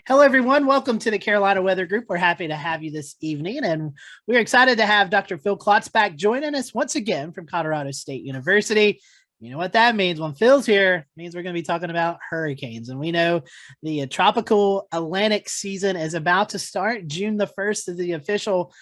Hello, everyone. Welcome to the Carolina Weather Group. We're happy to have you this evening, and we're excited to have Dr. Phil Klotzbach joining us once again from Colorado State University. You know what that means. When Phil's here, it means we're going to be talking about hurricanes, and we know the tropical Atlantic season is about to start. June the 1st is the official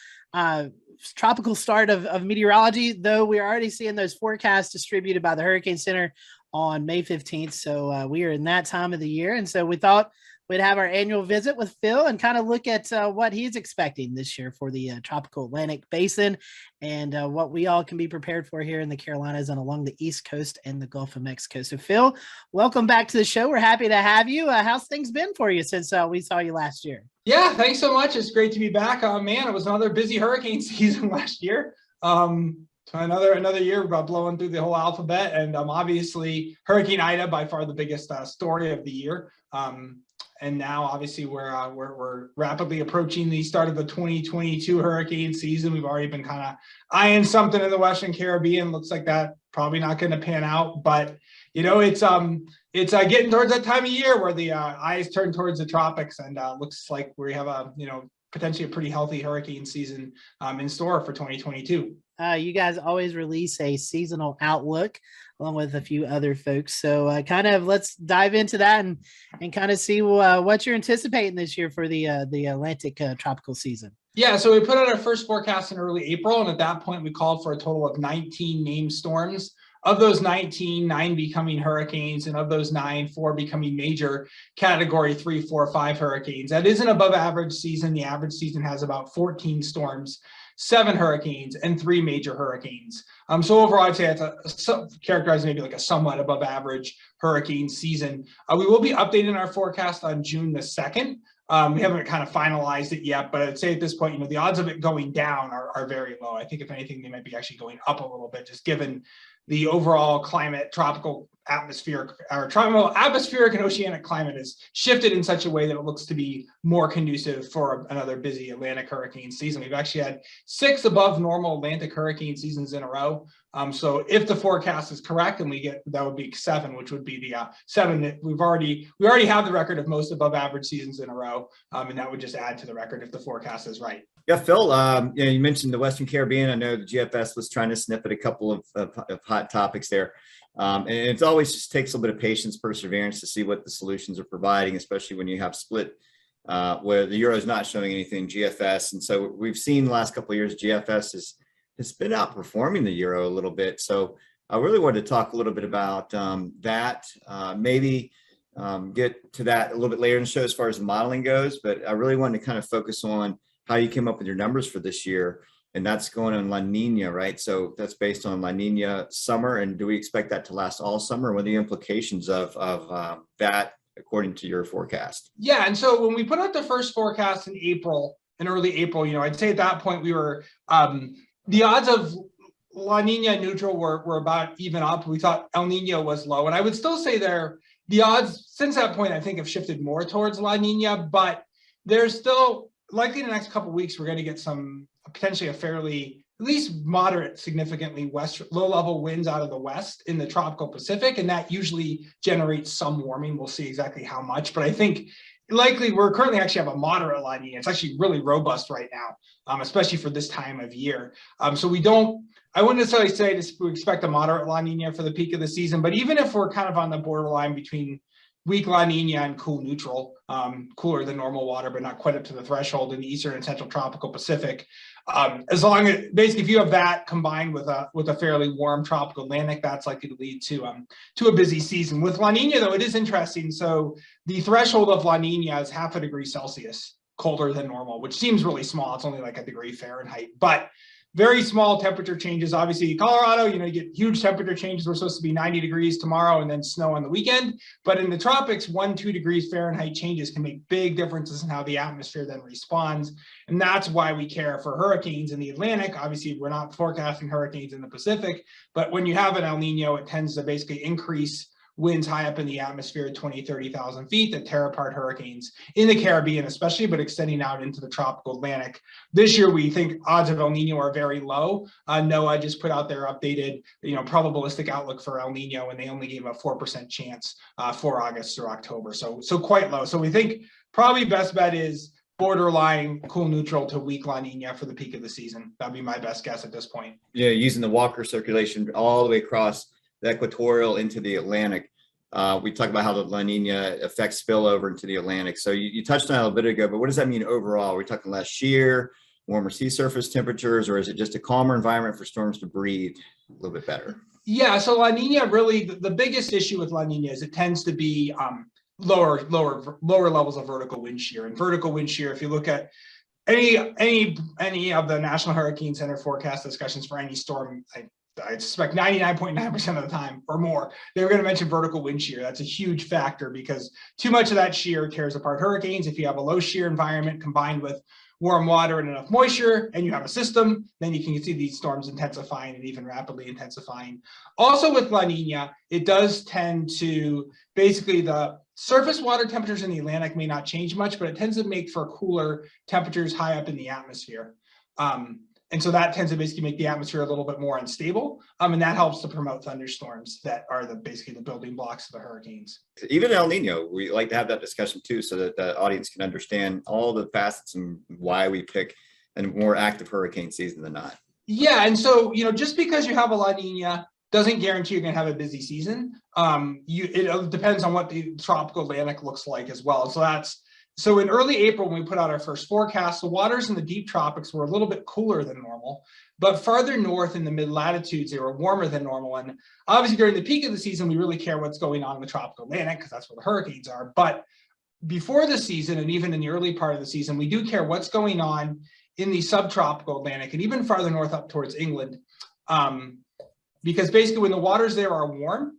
tropical start of meteorology, though we're already seeing those forecasts distributed by the Hurricane Center on May 15th. So we are in that time of the year, and so we thought we'd have our annual visit with Phil and kind of look at what he's expecting this year for the tropical Atlantic basin and what we all can be prepared for here in the Carolinas and along the East Coast and the Gulf of Mexico. So Phil, welcome back to the show. We're happy to have you. How's things been for you since we saw you last year? Yeah, thanks so much. It's great to be back. Man, it was another busy hurricane season last year. So another year about blowing through the whole alphabet, and obviously Hurricane Ida, by far the biggest story of the year. And now, obviously, we're rapidly approaching the start of the 2022 hurricane season. We've already been kind of eyeing something in the Western Caribbean. Looks like that probably not going to pan out, but you know, it's getting towards that time of year where the eyes turn towards the tropics, and looks like we have potentially a pretty healthy hurricane season in store for 2022. You guys always release a seasonal outlook along with a few other folks. So let's dive into that and kind of see what you're anticipating this year for the Atlantic tropical season. Yeah, so we put out our first forecast in early April, and at that point we called for a total of 19 named storms. Of those 19, 9 becoming hurricanes, and of those 9, 4 becoming major category 3, 4, 5 hurricanes. That is an above average season. The average season has about 14 storms, 7 hurricanes, and 3 major hurricanes. So overall, I'd say it's characterized maybe like a somewhat above average hurricane season. We will be updating our forecast on June the 2nd. We haven't kind of finalized it yet, but I'd say at this point, the odds of it going down are very low. I think if anything, they might be actually going up a little bit, just given the overall climate, tropical atmospheric and oceanic climate has shifted in such a way that it looks to be more conducive for another busy Atlantic hurricane season. We've actually had 6 above normal Atlantic hurricane seasons in a row. So if the forecast is correct, and that would be 7, which would be the 7 that we already have the record of most above average seasons in a row, and that would just add to the record if the forecast is right. Yeah, Phil, you mentioned the Western Caribbean. I know the GFS was trying to snip at a couple of hot topics there. And it always just takes a little bit of patience, perseverance to see what the solutions are providing, especially when you have split where the Euro is not showing anything, GFS. And so we've seen the last couple of years, GFS has been outperforming the Euro a little bit. So I really wanted to talk a little bit about that, maybe get to that a little bit later in the show as far as the modeling goes. But I really wanted to kind of focus on how you came up with your numbers for this year. And that's going on La Niña, right? So that's based on La Niña summer. And do we expect that to last all summer? What are the implications of that according to your forecast? Yeah, and so when we put out the first forecast in early April, I'd say at that point we were, the odds of La Niña neutral were about even up. We thought El Nino was low. And I would still say the odds since that point, I think, have shifted more towards La Niña, but there's still likely in the next couple of weeks, we're going to get some potentially a fairly, at least moderate, significantly low-level winds out of the west in the tropical Pacific, and that usually generates some warming. We'll see exactly how much, but I think likely we're currently actually have a moderate La Niña. It's actually really robust right now, especially for this time of year. So I wouldn't necessarily say we expect a moderate La Niña for the peak of the season, but even if we're kind of on the borderline between weak La Niña and cool neutral, cooler than normal water, but not quite up to the threshold in the eastern and central tropical Pacific. As long as basically if you have that combined with a fairly warm tropical Atlantic, that's likely to lead to a busy season. With La Niña, though, it is interesting. So the threshold of La Niña is 0.5 degrees Celsius colder than normal, which seems really small. It's only like 1 degree Fahrenheit, but very small temperature changes. Obviously, Colorado, you get huge temperature changes. We're supposed to be 90 degrees tomorrow and then snow on the weekend. But in the tropics, 1-2 degrees Fahrenheit changes can make big differences in how the atmosphere then responds. And that's why we care for hurricanes in the Atlantic. Obviously, we're not forecasting hurricanes in the Pacific, but when you have an El Nino, it tends to basically increase winds high up in the atmosphere, 20, 30,000 feet, that tear apart hurricanes in the Caribbean especially, but extending out into the tropical Atlantic. This year, we think odds of El Nino are very low. NOAA just put out their updated, probabilistic outlook for El Nino, and they only gave a 4% chance for August through October. So quite low. So we think probably best bet is borderline cool neutral to weak La Nina for the peak of the season. That'd be my best guess at this point. Yeah, using the Walker circulation all the way across the equatorial into the Atlantic. We talked about how the La Nina affects spillover into the Atlantic. So you touched on it a bit ago, but what does that mean overall? Are we talking less shear, warmer sea surface temperatures, or is it just a calmer environment for storms to breathe a little bit better? Yeah, so La Nina really, the biggest issue with La Nina is it tends to be lower levels of vertical wind shear. And vertical wind shear, if you look at any of the National Hurricane Center forecast discussions for any storm, I suspect 99.9% of the time or more, they're going to mention vertical wind shear. That's a huge factor because too much of that shear tears apart hurricanes. If you have a low shear environment combined with warm water and enough moisture, and you have a system, then you can see these storms intensifying and even rapidly intensifying. Also with La Nina, it does tend to, basically the surface water temperatures in the Atlantic may not change much, but it tends to make for cooler temperatures high up in the atmosphere. And so that tends to basically make the atmosphere a little bit more unstable. And that helps to promote thunderstorms that are basically the building blocks of the hurricanes. Even El Nino, we like to have that discussion too, so that the audience can understand all the facets and why we pick a more active hurricane season than not. Yeah. And so, just because you have a La Nina doesn't guarantee you're going to have a busy season. It depends on what the tropical Atlantic looks like as well. So in early April, when we put out our first forecast, the waters in the deep tropics were a little bit cooler than normal, but farther north in the mid latitudes, they were warmer than normal. And obviously during the peak of the season, we really care what's going on in the tropical Atlantic because that's where the hurricanes are. But before the season, and even in the early part of the season, we do care what's going on in the subtropical Atlantic and even farther north up towards England. Because basically when the waters there are warm,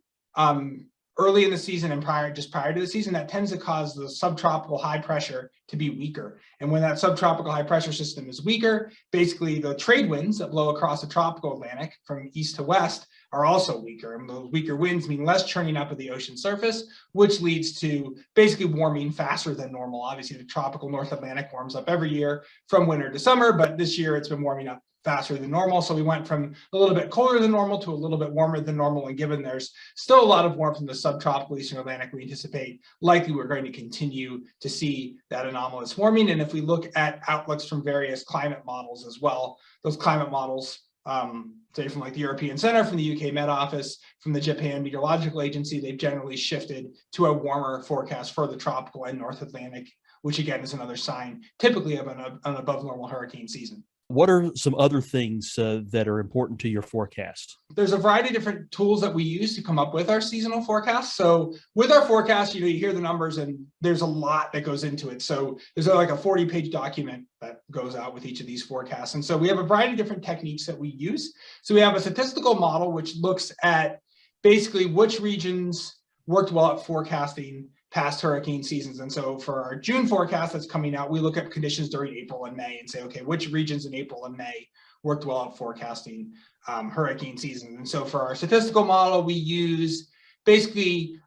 early in the season and prior to the season, that tends to cause the subtropical high pressure to be weaker. And when that subtropical high pressure system is weaker, basically the trade winds that blow across the tropical Atlantic from east to west are also weaker. And those weaker winds mean less churning up of the ocean surface, which leads to basically warming faster than normal. Obviously, the tropical North Atlantic warms up every year from winter to summer, but this year it's been warming up faster than normal. So we went from a little bit colder than normal to a little bit warmer than normal. And given there's still a lot of warmth in the subtropical Eastern Atlantic, we anticipate likely we're going to continue to see that anomalous warming. And if we look at outlooks from various climate models as well, those climate models, say from like the European Center, from the UK Met Office, from the Japan Meteorological Agency, they've generally shifted to a warmer forecast for the tropical and North Atlantic, which again is another sign typically of an above normal hurricane season. What are some other things that are important to your forecast? There's a variety of different tools that we use to come up with our seasonal forecast. So with our forecast, you hear the numbers and there's a lot that goes into it. So there's like a 40-page document that goes out with each of these forecasts. And so we have a variety of different techniques that we use. So we have a statistical model, which looks at basically which regions worked well at forecasting past hurricane seasons. And so for our June forecast that's coming out, we look at conditions during April and May and say, okay, which regions in April and May worked well at forecasting hurricane seasons. And so for our statistical model, we use basically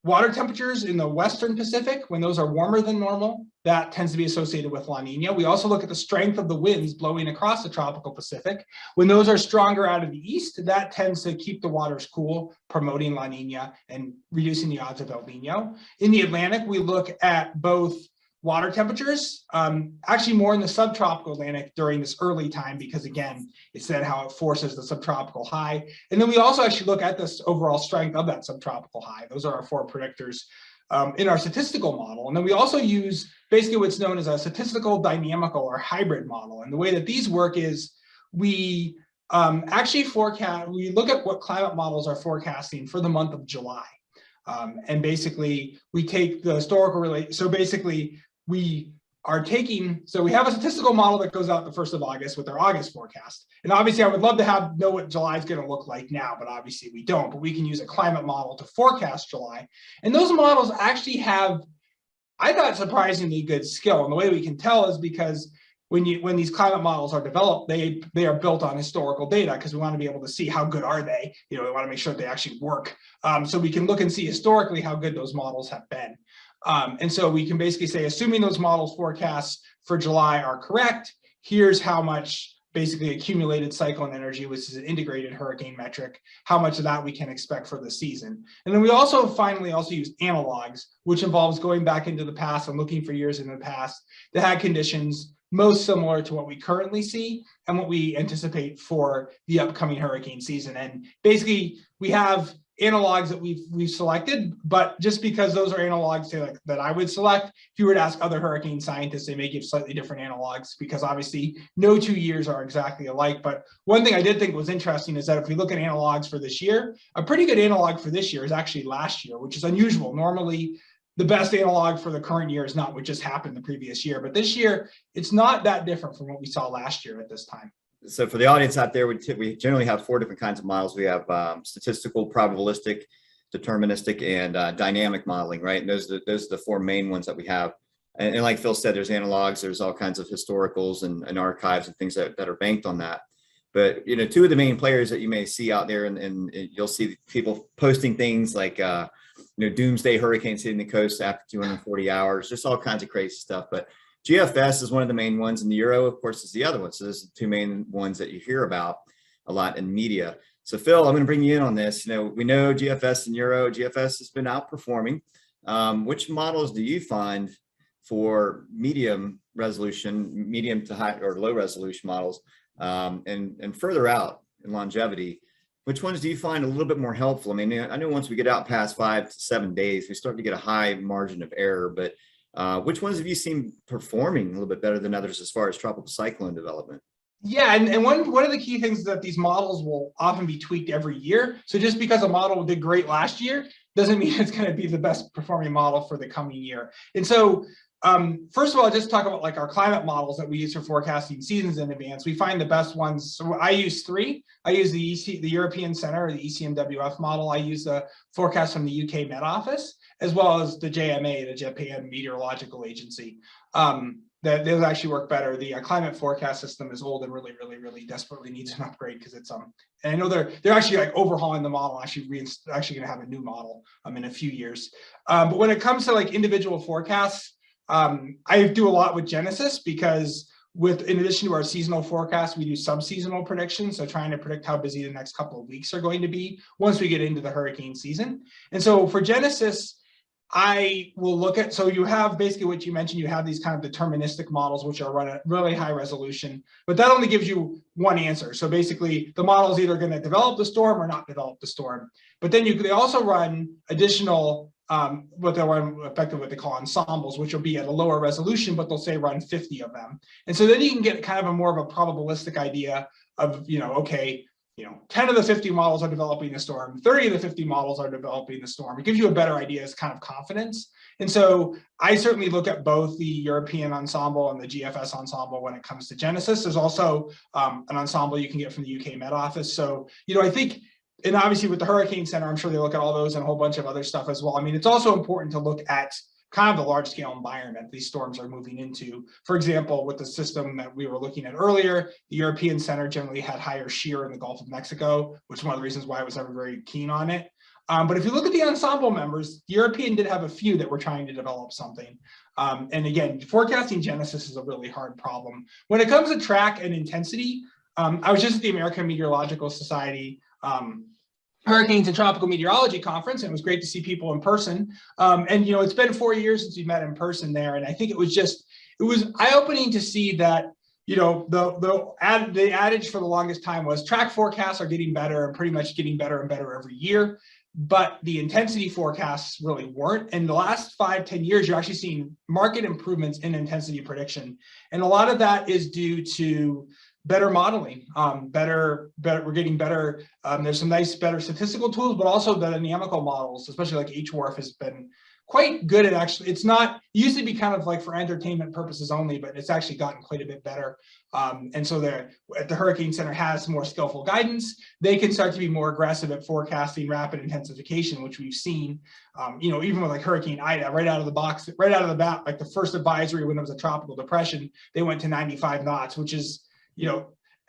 water temperatures in the Western Pacific. When those are warmer than normal, that tends to be associated with La Nina. We also look at the strength of the winds blowing across the tropical Pacific. When those are stronger out of the east, that tends to keep the waters cool, promoting La Nina and reducing the odds of El Nino. In the Atlantic, we look at both water temperatures, actually more in the subtropical Atlantic during this early time, because again, it's then how it forces the subtropical high. And then we also actually look at this overall strength of that subtropical high. Those are our four predictors in our statistical model. And then we also use basically what's known as a statistical dynamical or hybrid model. And the way that these work is we actually we look at what climate models are forecasting for the month of July. And basically we take the historical so basically we are taking, so we have a statistical model that goes out the 1st of August with our August forecast. And obviously I would love to know what July is going to look like now, but obviously we don't, but we can use a climate model to forecast July. And those models actually have, I thought, surprisingly good skill. And the way we can tell is because when these climate models are developed, they are built on historical data because we want to be able to see how good are they. We want to make sure that they actually work. So we can look and see historically how good those models have been. And so we can basically say, assuming those models forecasts for July are correct, here's how much basically accumulated cyclone energy, which is an integrated hurricane metric, how much of that we can expect for the season. And then we also finally use analogs, which involves going back into the past and looking for years in the past that had conditions most similar to what we currently see and what we anticipate for the upcoming hurricane season. And basically we have analogs that we've selected, but just because those are analogs that I would select, if you were to ask other hurricane scientists, they may give slightly different analogs because obviously no 2 years are exactly alike. But one thing I did think was interesting is that if we look at analogs for this year, a pretty good analog for this year is actually last year, which is unusual. Normally, the best analog for the current year is not what just happened the previous year, but this year, it's not that different from what we saw last year at this time. So for the audience out there, we generally have 4 different kinds of models. We have statistical, probabilistic, deterministic, and dynamic modeling, right? And those are the 4 main ones that we have. And like Phil said, there's analogs, there's all kinds of historicals and archives and things that are banked on that. But, 2 of the main players that you may see out there, and you'll see people posting things like, doomsday hurricanes hitting the coast after 240 hours, just all kinds of crazy stuff. But GFS is one of the main ones, and the Euro, of course, is the other one. So those are the 2 main ones that you hear about a lot in media. So Phil, I'm going to bring you in on this. We know GFS and Euro. GFS has been outperforming. Which models do you find for medium to high or low resolution models, and further out in longevity? Which ones do you find a little bit more helpful? I mean, I know once we get out past 5 to 7 days, we start to get a high margin of error, but which ones have you seen performing a little bit better than others as far as tropical cyclone development? Yeah, and one of the key things is that these models will often be tweaked every year. So just because a model did great last year doesn't mean it's going to be the best performing model for the coming year. And so first of all, just talk about our climate models that we use for forecasting seasons in advance. We find the best ones. So I use 3. I use the European Center, or the ECMWF model. I use the forecast from the UK Met Office, as well as the JMA, the Japan Meteorological Agency. Those actually work better. The climate forecast system is old and really, really, really desperately needs an upgrade because it's and I know they're actually overhauling the model, actually going to have a new model in a few years. But when it comes to individual forecasts, I do a lot with Genesis because in addition to our seasonal forecast, we do sub-seasonal predictions. So trying to predict how busy the next couple of weeks are going to be once we get into the hurricane season. And so for Genesis, I will look at, so you have basically what you mentioned, you have these kind of deterministic models, which are run at really high resolution, but that only gives you one answer. So basically the model is either going to develop the storm or not develop the storm. But then they also run additional, what they call ensembles, which will be at a lower resolution, but they'll say run 50 of them. And so then you can get kind of a more of a probabilistic idea of, okay, 10 of the 50 models are developing the storm, 30 of the 50 models are developing the storm. It gives you a better idea as kind of confidence. And so I certainly look at both the European ensemble and the GFS ensemble when it comes to Genesis. There's also an ensemble you can get from the UK Met Office. So, I think, and obviously with the Hurricane Center, I'm sure they look at all those and a whole bunch of other stuff as well. I mean, it's also important to look at kind of the large scale environment these storms are moving into. For example, with the system that we were looking at earlier, the European Center generally had higher shear in the Gulf of Mexico, which is one of the reasons why I was ever very keen on it. But if you look at the ensemble members, the European did have a few that were trying to develop something. And again, forecasting Genesis is a really hard problem. When it comes to track and intensity, I was just at the American Meteorological Society Hurricanes and Tropical Meteorology Conference, and it was great to see people in person. And it's been 4 years since we met in person there, and I think it was eye-opening to see that the adage for the longest time was track forecasts are getting better and pretty much getting better and better every year, but the intensity forecasts really weren't. In the last 5-10 years, you're actually seeing market improvements in intensity prediction, and a lot of that is due to better modeling, we're getting better. There's some better statistical tools, but also the dynamical models, especially like HWRF, has been quite good at actually, it's not, it used to be kind of like for entertainment purposes only, but it's actually gotten quite a bit better. And so the Hurricane Center has more skillful guidance. They can start to be more aggressive at forecasting rapid intensification, which we've seen, even with like Hurricane Ida, right out of the box, right out of the bat, like the first advisory when it was a tropical depression, they went to 95 knots, which is,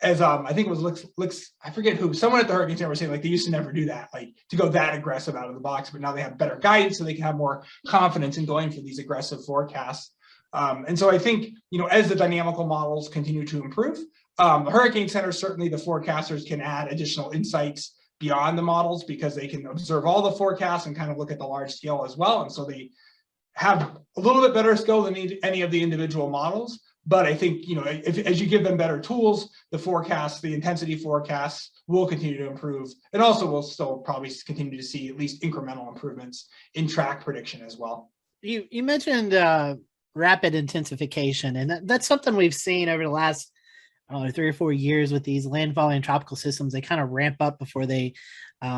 as I think it was I forget who, someone at the Hurricane Center was saying like they used to never do that, like to go that aggressive out of the box, but now they have better guidance so they can have more confidence in going for these aggressive forecasts. And so I think, as the dynamical models continue to improve, the Hurricane Center, certainly the forecasters can add additional insights beyond the models because they can observe all the forecasts and kind of look at the large scale as well. And so they have a little bit better skill than any of the individual models. But I think, as you give them better tools, the forecasts, the intensity forecasts will continue to improve. And also we'll still probably continue to see at least incremental improvements in track prediction as well. You mentioned rapid intensification, and that's something we've seen over the last 3 or 4 years with these landfalling tropical systems. They kind of ramp up before they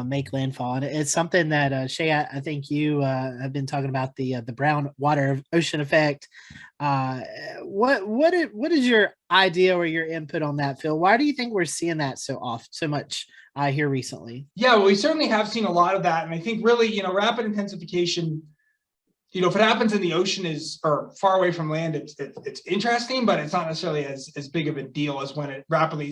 make landfall, and it's something that Shay, I think you have been talking about the brown water ocean effect. What is your idea or your input on that, Phil? Why do you think we're seeing that so much here recently? Yeah, well, we certainly have seen a lot of that, and I think really, rapid intensification, if it happens in the ocean or far away from land, it's interesting, but it's not necessarily as big of a deal as when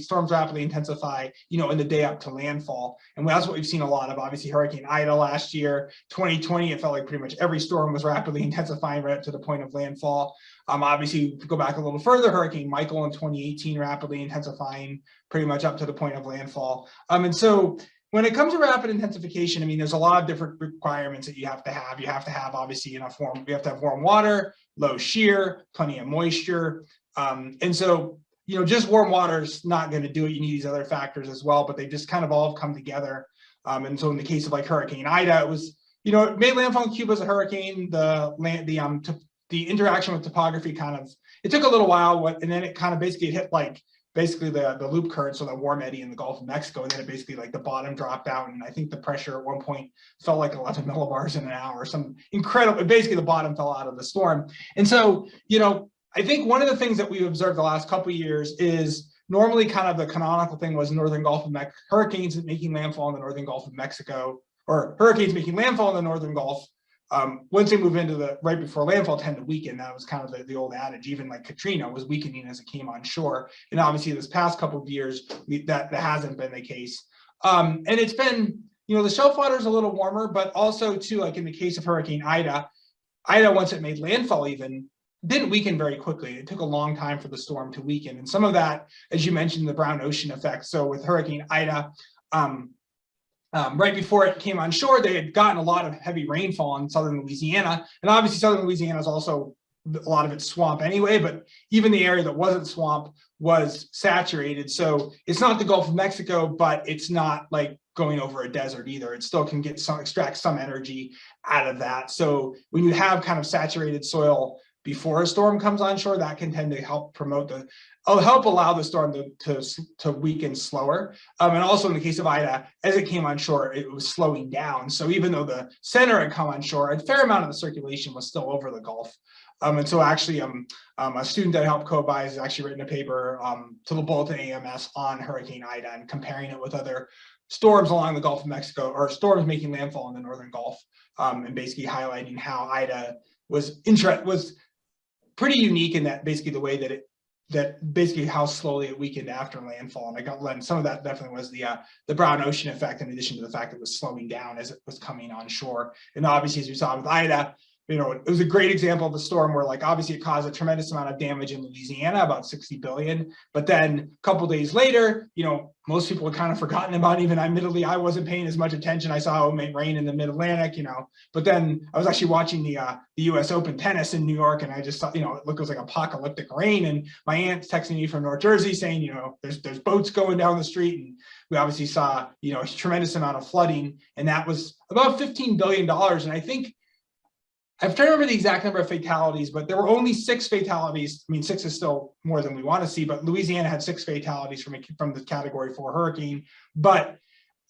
storms rapidly intensify, in the day up to landfall. And that's what we've seen a lot of. Obviously, Hurricane Ida last year, 2020, it felt like pretty much every storm was rapidly intensifying right up to the point of landfall. Obviously, to go back a little further, Hurricane Michael in 2018 rapidly intensifying pretty much up to the point of landfall. And so when it comes to rapid intensification, there's a lot of different requirements that you have to have. You have to have obviously enough you have to have warm water, low shear, plenty of moisture. And so, just warm water is not going to do it. You need these other factors as well, but they just kind of all come together. And so in the case of like Hurricane Ida, it was, it made landfall in Cuba as a hurricane. The interaction with topography it took a little while, and then it kind of basically hit the loop current, so the warm eddy in the Gulf of Mexico, and then it basically the bottom dropped out, and I think the pressure at one point felt like 11 millibars in an hour, some incredible, basically the bottom fell out of the storm. And so, I think one of the things that we've observed the last couple of years is normally kind of the canonical thing was northern Gulf of Mexico, hurricanes making landfall in the northern Gulf of Mexico, or hurricanes making landfall in the northern Gulf. Once they move into the right before landfall tend to weaken. That was kind of the old adage. Even like Katrina was weakening as it came on shore. And obviously this past couple of years, that hasn't been the case. And it's been, the shelf water is a little warmer, but also too, like in the case of Hurricane Ida, once it made landfall even, didn't weaken very quickly. It took a long time for the storm to weaken. And some of that, as you mentioned, the brown ocean effect. So with Hurricane Ida, right before it came on shore, they had gotten a lot of heavy rainfall in southern Louisiana. And obviously southern Louisiana is also a lot of it's swamp anyway, but even the area that wasn't swamp was saturated. So it's not the Gulf of Mexico, but it's not like going over a desert either. It still can extract some energy out of that. So when you have kind of saturated soil before a storm comes on shore, that can tend to help allow the storm to weaken slower. And also in the case of Ida, as it came on shore, it was slowing down. So even though the center had come on shore, a fair amount of the circulation was still over the Gulf. And so actually, a student that I helped co-advise has actually written a paper to the Bulletin AMS on Hurricane Ida and comparing it with other storms along the Gulf of Mexico, or storms making landfall in the northern Gulf, and basically highlighting how Ida was pretty unique in that basically the way that basically how slowly it weakened after landfall. And some of that definitely was the brown ocean effect, in addition to the fact that it was slowing down as it was coming on shore. And obviously, as we saw with Ida, it was a great example of a storm where obviously it caused a tremendous amount of damage in Louisiana, about 60 billion. But then a couple days later, most people had kind of forgotten about it. Even admittedly, I wasn't paying as much attention. I saw it made rain in the mid-Atlantic, but then I was actually watching the US Open tennis in New York, and I just thought, it was like apocalyptic rain. And my aunt's texting me from North Jersey saying, there's boats going down the street. And we obviously saw, a tremendous amount of flooding, and that was about $15 billion. And I think, I'm trying to remember the exact number of fatalities, but there were only 6 fatalities. 6 is still more than we want to see, but Louisiana had 6 fatalities from the category 4 hurricane. But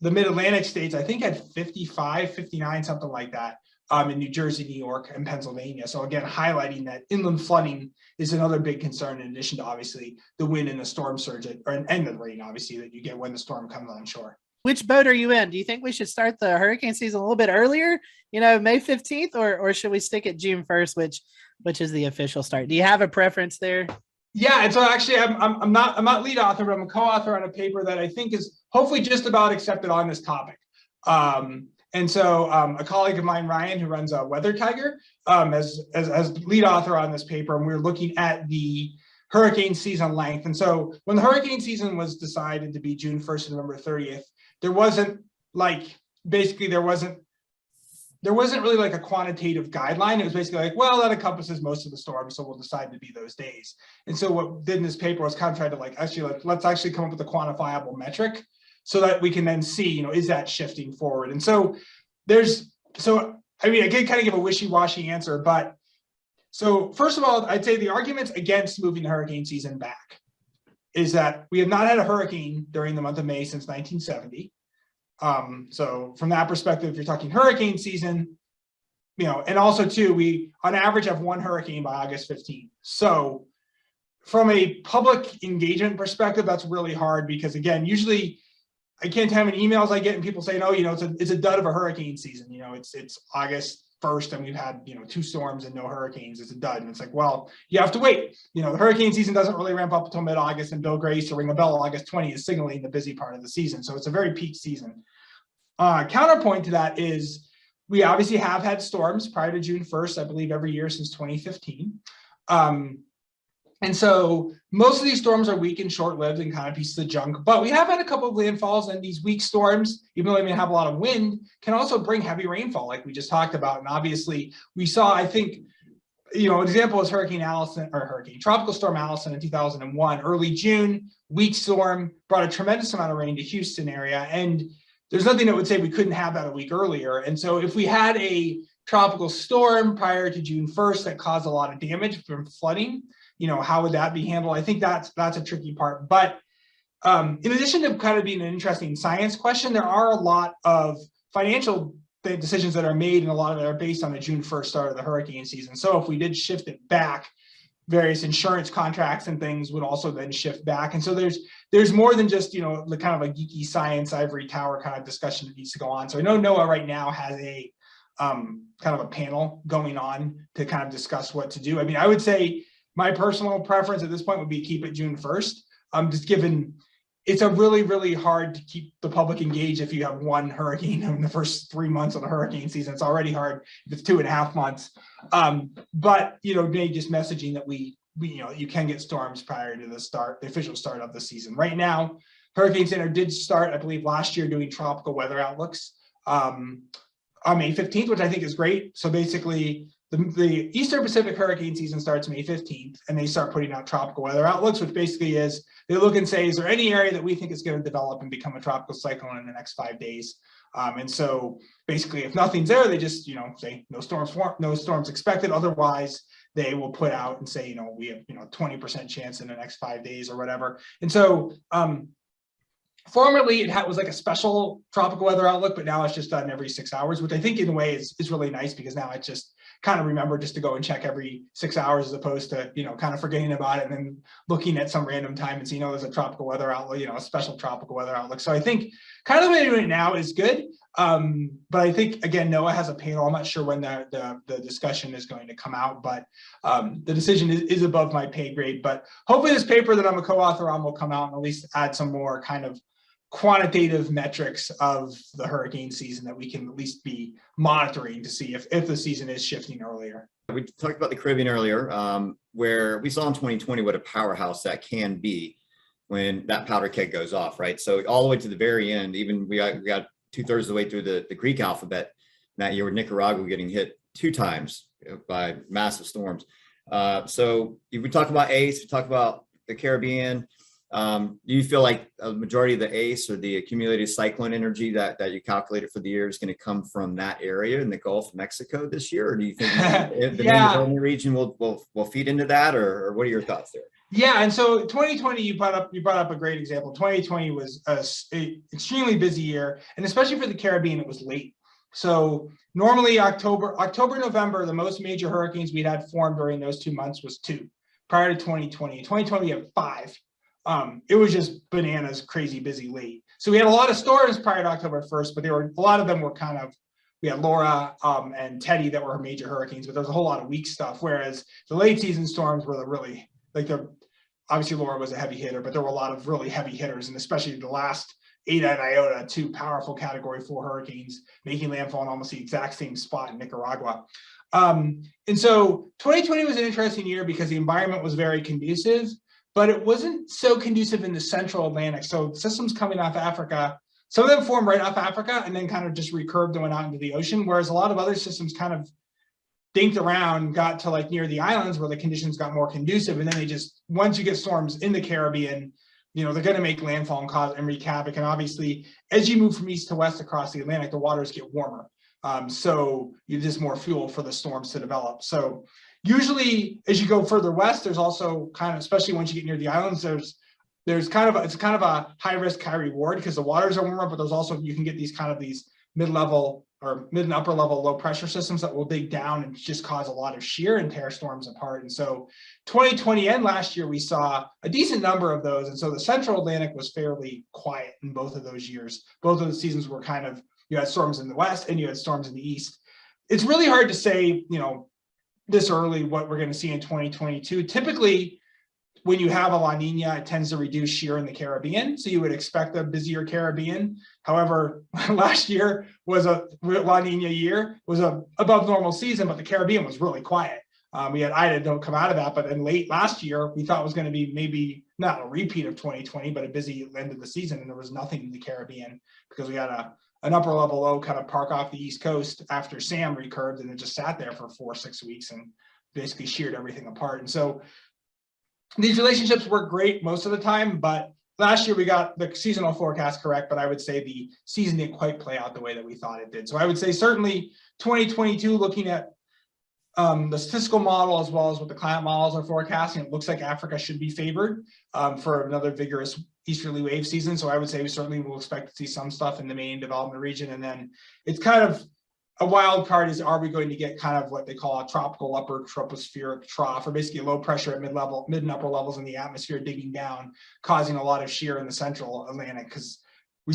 the mid-Atlantic states, I think, had 55, 59, something like that. in New Jersey, New York, and Pennsylvania. So again, highlighting that inland flooding is another big concern, in addition to obviously the wind and the storm surge, and the rain, obviously, that you get when the storm comes on shore. Which boat are you in? Do you think we should start the hurricane season a little bit earlier, May 15th, or should we stick at June 1st, which is the official start? Do you have a preference there? Yeah, and so actually, I'm not lead author, but I'm a co-author on a paper that I think is hopefully just about accepted on this topic. And so a colleague of mine, Ryan, who runs Weather Tiger, as lead author on this paper, and we're looking at the hurricane season length. And so when the hurricane season was decided to be June 1st to November 30th, there wasn't really like a quantitative guideline. It was basically like, well, that encompasses most of the storm, so we'll decide to be those days. And so what did in this paper was kind of try to let's actually come up with a quantifiable metric so that we can then see, is that shifting forward? And so I can kind of give a wishy-washy answer, but so first of all, I'd say the arguments against moving the hurricane season back is that we have not had a hurricane during the month of May since 1970. So from that perspective, if you're talking hurricane season, and also too, we on average have one hurricane by August 15th. So from a public engagement perspective, that's really hard because again, usually I can't tell how many emails I get and people saying, oh, it's a dud of a hurricane season. It's August 1st and we've had, 2 storms and no hurricanes. It's a dud. And it's like, well, you have to wait. The hurricane season doesn't really ramp up until mid-August, and Bill Grace to ring a bell August 20 is signaling the busy part of the season. So it's a very peak season. Counterpoint to that is we obviously have had storms prior to June 1st, I believe every year since 2015. And so most of these storms are weak and short-lived and kind of pieces of junk, but we have had a couple of landfalls, and these weak storms, even though they may have a lot of wind, can also bring heavy rainfall like we just talked about. And obviously we saw, I think, an example is Tropical Storm Allison in 2001, early June, weak storm, brought a tremendous amount of rain to Houston area. And there's nothing that would say we couldn't have that a week earlier. And so if we had a tropical storm prior to June 1st that caused a lot of damage from flooding, how would that be handled? I think that's a tricky part. But in addition to kind of being an interesting science question, there are a lot of financial decisions that are made, and a lot of it are based on the June 1st start of the hurricane season. So if we did shift it back, various insurance contracts and things would also then shift back. And so there's more than just, the kind of a geeky science ivory tower kind of discussion that needs to go on. So I know NOAA right now has a kind of a panel going on to kind of discuss what to do. I mean, I would say my personal preference at this point would be keep it June 1st, just given it's a really, really hard to keep the public engaged if you have one hurricane in the first 3 months of the hurricane season. It's already hard if it's 2.5 months. But, maybe just messaging that we you can get storms prior to the official start of the season. Right now, Hurricane Center did start, I believe, last year doing tropical weather outlooks on May 15th, which I think is great. So basically, the Eastern Pacific hurricane season starts May 15th, and they start putting out tropical weather outlooks, which basically is they look and say, is there any area that we think is going to develop and become a tropical cyclone in the next 5 days? And so basically, if nothing's there, they just, say no storms expected. Otherwise, they will put out and say, we have, 20% chance in the next 5 days or whatever. And so formerly, it was like a special tropical weather outlook, but now it's just done every 6 hours, which I think in a way is really nice because now it's just kind of remember just to go and check every 6 hours as opposed to, kind of forgetting about it and then looking at some random time and see, there's a tropical weather outlook, a special tropical weather outlook. So I think kind of the way they're doing it now is good. But I think, again, NOAA has a panel. I'm not sure when the discussion is going to come out, but the decision is above my pay grade. But hopefully this paper that I'm a co-author on will come out and at least add some more kind of quantitative metrics of the hurricane season that we can at least be monitoring to see if the season is shifting earlier. We talked about the Caribbean earlier, where we saw in 2020 what a powerhouse that can be when that powder keg goes off, right? So all the way to the very end, even we got 2/3 of the way through the Greek alphabet that year with Nicaragua getting hit 2 times by massive storms. So if we talk about ACE, we talk about the Caribbean. Do you feel like a majority of the ACE or the accumulated cyclone energy that you calculated for the year is going to come from that area in the Gulf of Mexico this year? Or do you think the Mediterranean region will feed into that, or what are your thoughts there? Yeah, and so 2020, you brought up a great example. 2020 was an extremely busy year, and especially for the Caribbean, it was late. So normally October, November, the most major hurricanes we'd had formed during those 2 months was 2. Prior to 2020. In 2020, we had 5. It was just bananas, crazy busy late. So we had a lot of storms prior to October 1st, but a lot of them were kind of, we had Laura and Teddy that were major hurricanes, but there was a whole lot of weak stuff. Whereas the late season storms were obviously Laura was a heavy hitter, but there were a lot of really heavy hitters, and especially the last Eta and Iota, 2 powerful Category 4 hurricanes, making landfall in almost the exact same spot in Nicaragua. And so 2020 was an interesting year because the environment was very conducive, but it wasn't so conducive in the central Atlantic. So systems coming off Africa, some of them formed right off Africa and then kind of just recurved and went out into the ocean, whereas a lot of other systems kind of dinked around, got to like near the islands where the conditions got more conducive. And then they just, once you get storms in the Caribbean, they're going to make landfall and cause and wreak havoc. And obviously, as you move from east to west across the Atlantic, the waters get warmer. So there's more fuel for the storms to develop. So usually as you go further west, there's also kind of, especially once you get near the islands, it's kind of a high risk, high reward because the waters are warmer, but there's also, you can get these mid-level or mid and upper level low pressure systems that will dig down and just cause a lot of shear and tear storms apart. And so 2020 and last year, we saw a decent number of those. And so the central Atlantic was fairly quiet in both of those years. Both of the seasons were kind of, you had storms in the west and you had storms in the east. It's really hard to say, this early what we're going to see in 2022. Typically, when you have a La Nina, it tends to reduce shear in the Caribbean. So you would expect a busier Caribbean. However, last year was a La Nina year, was a above normal season, but the Caribbean was really quiet. We had Ida don't come out of that, but then late last year, we thought it was going to be maybe not a repeat of 2020, but a busy end of the season. And there was nothing in the Caribbean because we had an upper level low kind of park off the East Coast after Sam recurved, and it just sat there for 4 or 6 weeks and basically sheared everything apart. And so these relationships work great most of the time, but last year we got the seasonal forecast correct, but I would say the season didn't quite play out the way that we thought it did. So I would say certainly 2022, looking at the statistical model as well as what the climate models are forecasting, it looks like Africa should be favored for another vigorous easterly wave season. So I would say we certainly will expect to see some stuff in the main development region. And then it's kind of a wild card is, are we going to get kind of what they call a tropical upper tropospheric trough, or basically a low pressure at mid and upper levels in the atmosphere digging down, causing a lot of shear in the central Atlantic? Because we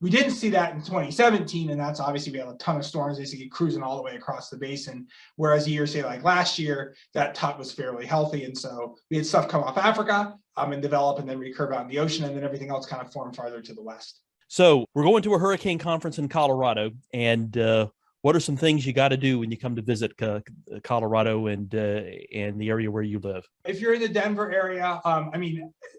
didn't see that in 2017, and that's obviously we had a ton of storms basically cruising all the way across the basin. Whereas a year, say like last year, that tut was fairly healthy, and so we had stuff come off Africa and develop and then recurve out in the ocean, and then everything else kind of formed farther to the west. So we're going to a hurricane conference in Colorado, and what are some things you got to do when you come to visit Colorado and the area where you live? If you're in the Denver area,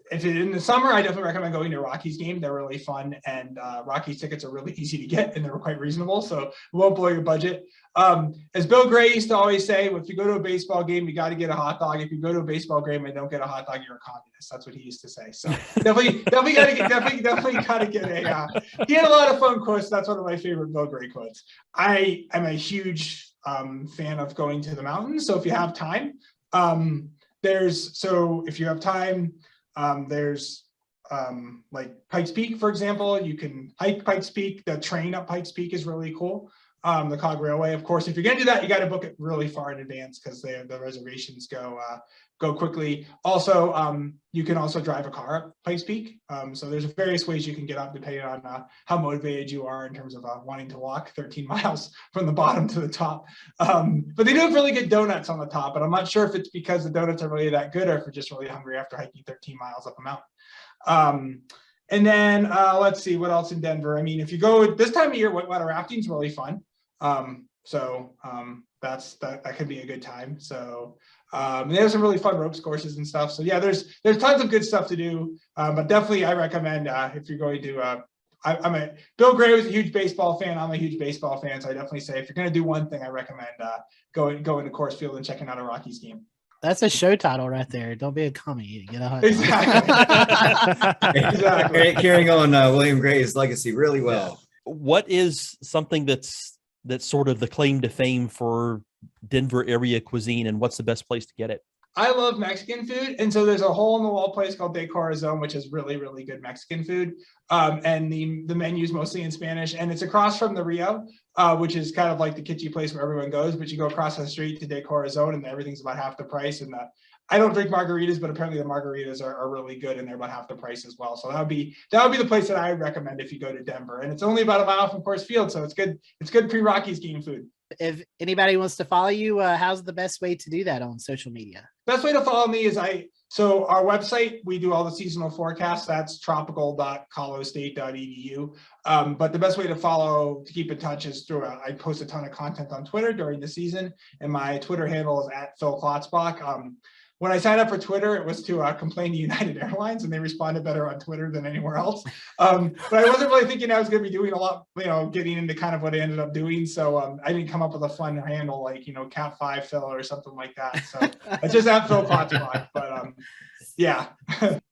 if it's in the summer, I definitely recommend going to a Rockies game. They're really fun, and Rockies tickets are really easy to get, and they're quite reasonable, so it won't blow your budget. As Bill Gray used to always say, if you go to a baseball game, you got to get a hot dog. If you go to a baseball game and don't get a hot dog, you're a communist. That's what he used to say. So definitely got to get a. He had a lot of fun quotes. That's one of my favorite Bill Gray quotes. I am a huge fan of going to the mountains. So if you have time, there's like Pikes Peak, for example. You can hike Pikes Peak. The train up Pikes Peak is really cool. The Cog Railway, of course, if you're going to do that, you got to book it really far in advance because the reservations go quickly. Also, you can also drive a car up Pikes Peak. So there's various ways you can get up depending on how motivated you are in terms of wanting to walk 13 miles from the bottom to the top. But they do have really good donuts on the top, and I'm not sure if it's because the donuts are really that good or if you're just really hungry after hiking 13 miles up a mountain. And then let's see what else in Denver. If you go this time of year, whitewater rafting is really fun. That could be a good time. So there's some really fun ropes courses and stuff. So yeah, there's tons of good stuff to do. But definitely I recommend if you're going to Bill Gray was a huge baseball fan. I'm a huge baseball fan. So I definitely say if you're going to do one thing, I recommend going to Coors Field and checking out a Rockies game. That's a show title right there. Don't be a commie. Get a hot Exactly. Exactly. Carrying on William Gray's legacy really well. What is something that's sort of the claim to fame for Denver area cuisine, and what's the best place to get it? I love Mexican food. And so there's a hole in the wall place called De Corazon, which is really, really good Mexican food. And the menu is mostly in Spanish, and it's across from the Rio, which is kind of like the kitschy place where everyone goes, but you go across the street to De Corazon and everything's about half the price. And I don't drink margaritas, but apparently the margaritas are really good and they're about half the price as well. So that would be the place that I would recommend if you go to Denver. And it's only about a mile from Coors Field, so it's good pre-Rockies game food. If anybody wants to follow you, how's the best way to do that on social media? Best way to follow me is so our website, we do all the seasonal forecasts. That's tropical.colostate.edu. But the best way to keep in touch is through I post a ton of content on Twitter during the season, and my Twitter handle is @PhilKlotzbach. When I signed up for Twitter, it was to complain to United Airlines, and they responded better on Twitter than anywhere else. But I wasn't really thinking I was going to be doing a lot, getting into kind of what I ended up doing. So I didn't come up with a fun handle like, Cat 5 Phil or something like that. So it's just @PhilKlotzbach. But yeah.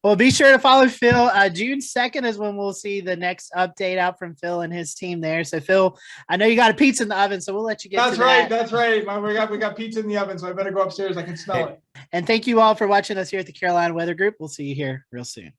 Well, be sure to follow Phil. June 2nd is when we'll see the next update out from Phil and his team there. So Phil, I know you got a pizza in the oven, so we'll let you get to that. That's right. We got pizza in the oven, so I better go upstairs. I can smell it. And thank you all for watching us here at the Carolina Weather Group. We'll see you here real soon.